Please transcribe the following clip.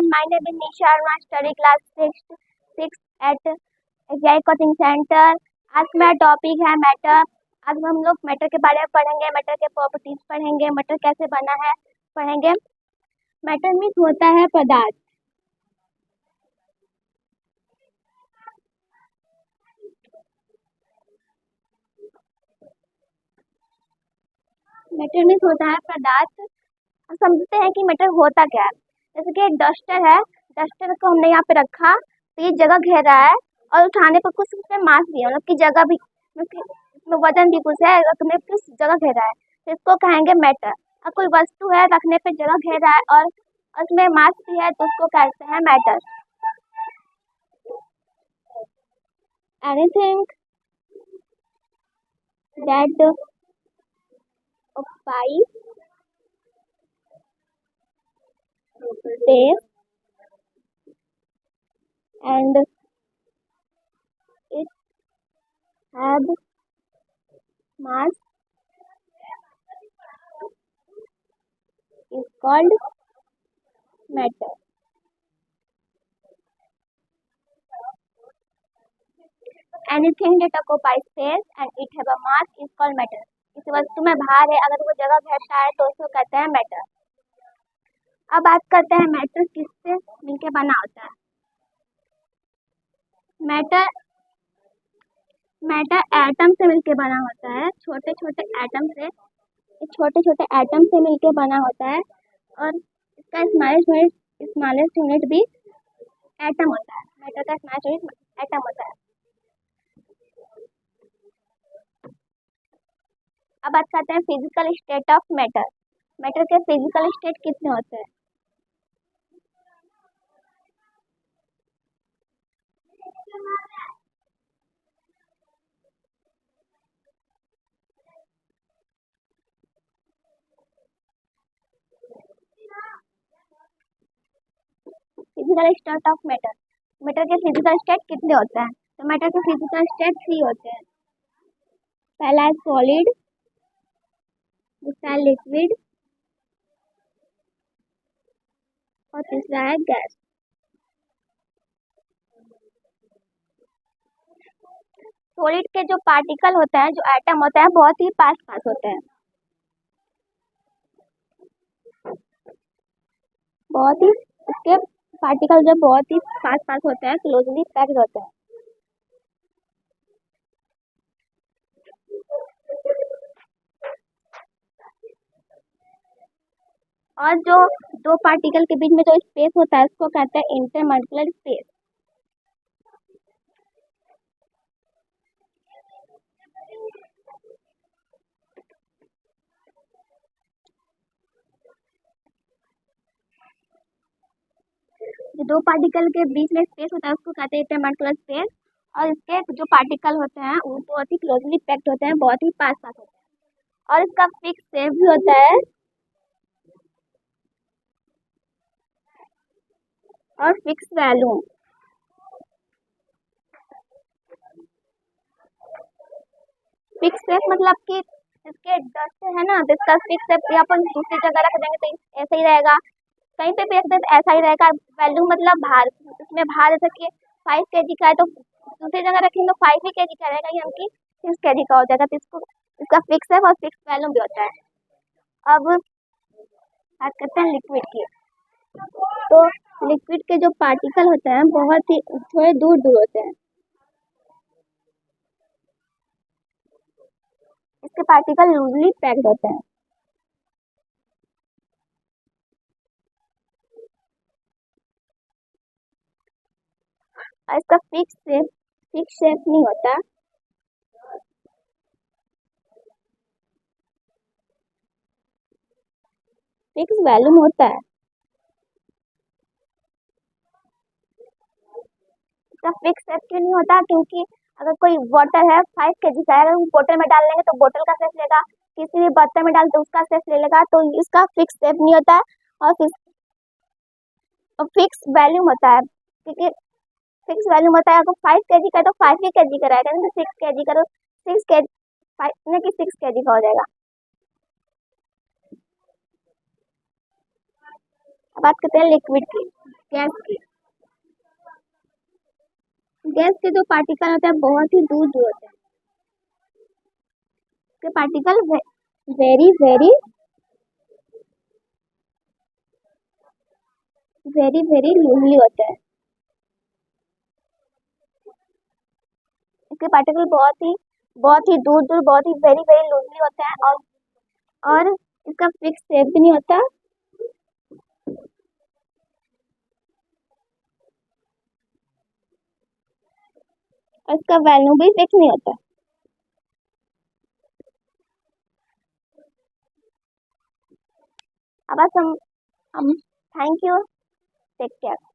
My name is Nisha Arma, study class 6 at SBI coaching centre. आज मेरा topic है matter. आज हम लोग मैटर के बारे में पढ़ेंगे, मैटर के प्रॉपर्टीज पढ़ेंगे, मैटर कैसे बना है पढ़ेंगे। मैटर मीन्स होता है पदार्थ। मैटर मीन्स होता है पदार्थ। हम समझते हैं कि मैटर होता क्या है। जैसे कि डस्टर है, डस्टर को हमने यहाँ पे रखा तो ये जगह घेर रहा है और उठाने पर कुछ उसमें मास भी है, मतलब की जगह भी, इसमें वजन भी कुछ है और तुम्हें किस जगह घेर रहा है तो इसको कहेंगे मैटर। और कोई वस्तु है रखने पे जगह घेर रहा है और उसमें मास भी है तो उसको कहते हैं matter. Anything that occupies space and it have mass is called matter. Anything that occupies space and it have a mass is called matter. किसी वस्तु में भार है, अगर वो जगह घेरता है तो उसको कहते हैं मैटर। अब बात करते हैं मैटर किससे मिलके बना होता है। मैटर एटम से मिलके बना होता है, छोटे छोटे एटम से मिलके बना होता है और इसका स्मॉलेस्ट यूनिट भी एटम होता है। मैटर का स्मॉलेस्ट यूनिट एटम होता है। अब बात करते हैं physical state of matter. Matter के फिजिकल स्टेट कितने होते हैं। Physical state of matter, matter के फिजिकल स्टेट कितने होते हैं। तो मैटर के फिजिकल स्टेट 3 होते हैं। पहला है सॉलिड, दूसरा है लिक्विड और तीसरा है गैस। सॉलिड के जो पार्टिकल होते हैं, जो एटम होते हैं, बहुत ही पास पास होते हैं, बहुत ही इसके पार्टिकल जो बहुत ही पास पास होते हैं, क्लोजली पैक्ड होते हैं। और जो दो पार्टिकल के बीच में जो स्पेस होता है उसको कहते हैं इंटरमॉलिक्यूलर स्पेस। जो दो पार्टिकल के बीच में स्पेस होता है उसको कहते हैं इंटरमॉलिक्यूलर स्पेस। और इसके जो पार्टिकल होते हैं वो बहुत ही क्लोजली पैक्ड होते हैं, बहुत ही पास पास होते हैं और इसका फिक्स शेप भी होता है और फिक्स वैल्यूम। फिक्स शेप मतलब कि इसके डस्ट है ना, तो इसका फिक्स शेप अपन दूसरी जगह रख देंगे तो ऐसा ही रहेगा, कहीं पे भी रख दें तो ऐसा ही रहेगा। वैल्यू मतलब भार, इसमें भार जैसे कि 5 kg का है तो दूसरी जगह रखेंगे तो 5 ही kg का रहेगा, यानी कि 6 kg का हो जाएगा। तो इसको इसका फिक्स है और फिक्स वैल्यू भी होता है। अब बात करते हैं लिक्विड की। तो लिक्विड के जो पार्टिकल होते हैं बहुत ही थोड़े दूर दूर होते हैं, इसके पार्टिकल लूजली पैक्ड होते हैं। और इसका फिक्स शेप नहीं होता, फिक्स वैल्यूम होता है। इसका फिक्स शेप क्यों नहीं होता, क्योंकि अगर कोई वाटर है 5 kg का है, अगर बोतल में डाल लेंगे तो बोतल का शेप लेगा, किसी भी बर्तन में डाल तो उसका शेप ले लेगा, तो इसका फिक्स शेप नहीं होता है और फिक्स वैल्यूम होता है। क्योंकि फिक्स वैल्यूम होता है, अगर 5 kg का तो 5 ही kg का रहेगा, नहीं तो 6 kg का तो 6 kg 5 नहीं कि 6 kg का हो जाएगा। अब बात करते हैं लिक्विड की। गैस की गैस के जो पार्टिकल होते हैं बहुत ही दूर दूर होते हैं। के particle very very very very loosely होते हैं। इसके पार्टिकल बहुत ही दूर दूर बहुत ही वेरी वेरी लूजली होते हैं और इसका फिक्स शेप भी नहीं होता। और इसका वैल्यू भी फिक्स नहीं होता। अब बस हम थैंक यू, टेक केयर।